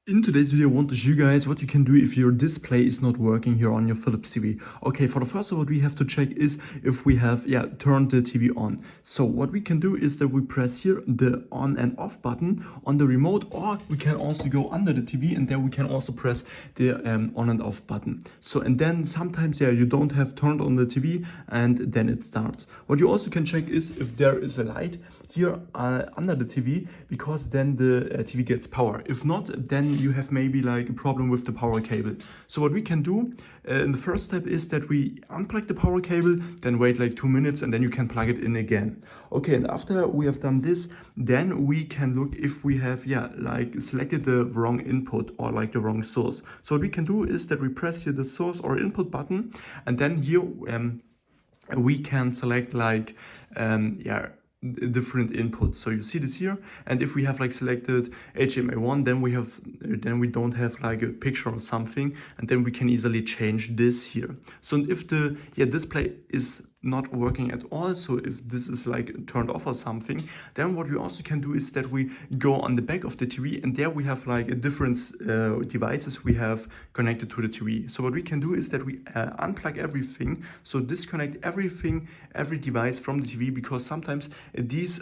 In today's video, I want to show you guys what you can do if your display is not working here on your Philips TV. Okay, for the first of what we have to check is if we have turned the TV on. So what we can do is that we press here the on and off button on the remote, or we can also go under the TV and then we can also press the on and off button. So and then sometimes you don't have turned on the TV and then it starts. What you also can check is if there is a light here under the TV, because then the TV gets power. If not, then you have maybe like a problem with the power cable. So what we can do in the first step is that we unplug the power cable, then wait like 2 minutes and then you can plug it in again. Okay, and after we have done this, then we can look if we have like selected the wrong input or like the wrong source. So what we can do is that we press here the source or input button, and then here we can select like different inputs. So you see this here, and if we have like selected HDMI1, then we don't have like a picture or something, and then we can easily change this here. So if the display is not working at all, so if this is like turned off or something, then what we also can do is that we go on the back of the TV, and there we have like a different devices we have connected to the TV. So what we can do is that we unplug everything, so disconnect everything, every device from the TV, because sometimes these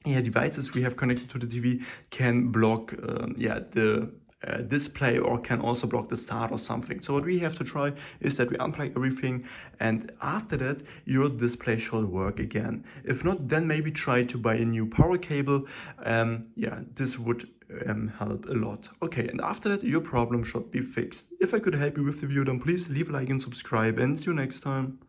devices we have connected to the TV can block the display, or can also block the start or something. So what we have to try is that we unplug everything, and after that your display should work again. If not, then maybe try to buy a new power cable. This would help a lot. Okay, and after that your problem should be fixed. If I could help you with the video, then please leave a like and subscribe, and see you next time.